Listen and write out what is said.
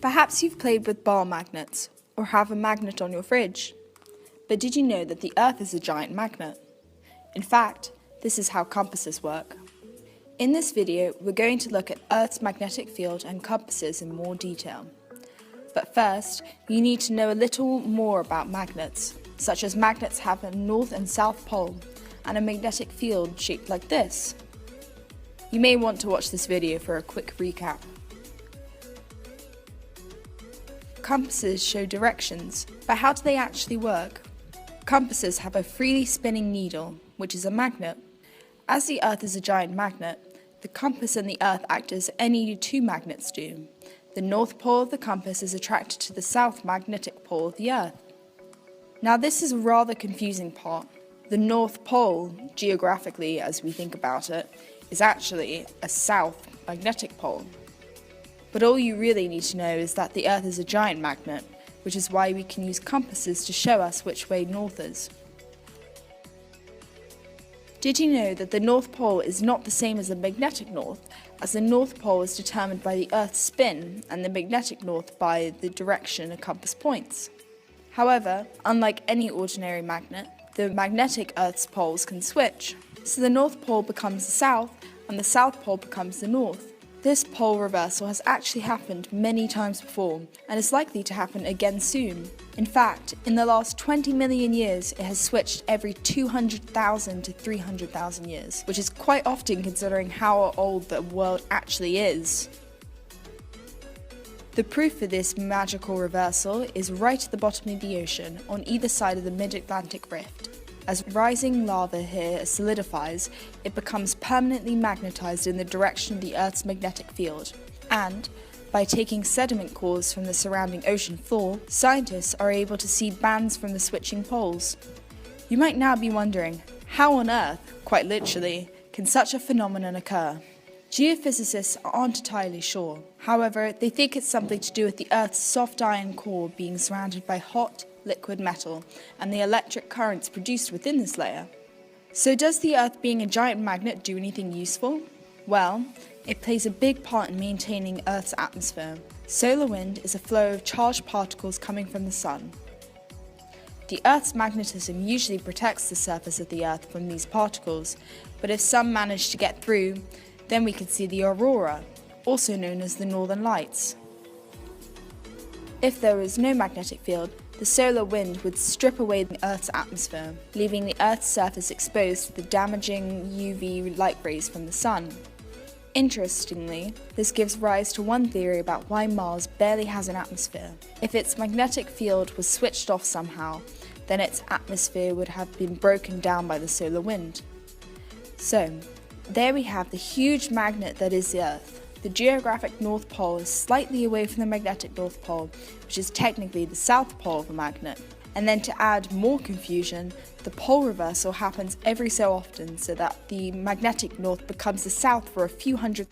Perhaps you've played with bar magnets or have a magnet on your fridge. But did you know that the Earth is a giant magnet? In fact, this is how compasses work. In this video, we're going to look at Earth's magnetic field and compasses in more detail. But first, you need to know a little more about magnets, such as magnets have a north and south pole and a magnetic field shaped like this. You may want to watch this video for a quick recap. Compasses show directions, but how do they actually work? Compasses have a freely spinning needle, which is a magnet. As the Earth is a giant magnet, the compass and the Earth act as any two magnets do. The north pole of the compass is attracted to the south magnetic pole of the Earth. Now this is a rather confusing part. The North Pole, geographically as we think about it, is actually a south magnetic pole. But all you really need to know is that the Earth is a giant magnet, which is why we can use compasses to show us which way north is. Did you know that the North Pole is not the same as the magnetic north, as the North Pole is determined by the Earth's spin and the magnetic north by the direction a compass points? However, unlike any ordinary magnet, the magnetic Earth's poles can switch. So the North Pole becomes the south and the South Pole becomes the north. This pole reversal has actually happened many times before and is likely to happen again soon. In fact, in the last 20 million years, it has switched every 200,000 to 300,000 years, which is quite often considering how old the world actually is. The proof for this magical reversal is right at the bottom of the ocean, on either side of the mid-Atlantic rift. As rising lava here solidifies, it becomes permanently magnetized in the direction of the Earth's magnetic field. And, by taking sediment cores from the surrounding ocean floor, scientists are able to see bands from the switching poles. You might now be wondering, how on Earth, quite literally, can such a phenomenon occur? Geophysicists aren't entirely sure. However, they think it's something to do with the Earth's soft iron core being surrounded by hot, liquid metal, and the electric currents produced within this layer. So does the Earth being a giant magnet do anything useful? Well, it plays a big part in maintaining Earth's atmosphere. Solar wind is a flow of charged particles coming from the sun. The Earth's magnetism usually protects the surface of the Earth from these particles, but if some manage to get through, then we could see the aurora, also known as the northern lights. If there was no magnetic field, the solar wind would strip away the Earth's atmosphere, leaving the Earth's surface exposed to the damaging UV light rays from the sun. Interestingly, this gives rise to one theory about why Mars barely has an atmosphere. If its magnetic field was switched off somehow, then its atmosphere would have been broken down by the solar wind. So, there we have the huge magnet that is the Earth. The geographic North Pole is slightly away from the magnetic North Pole, which is technically the South Pole of a magnet. And then to add more confusion, the pole reversal happens every so often so that the magnetic North becomes the South for a few hundred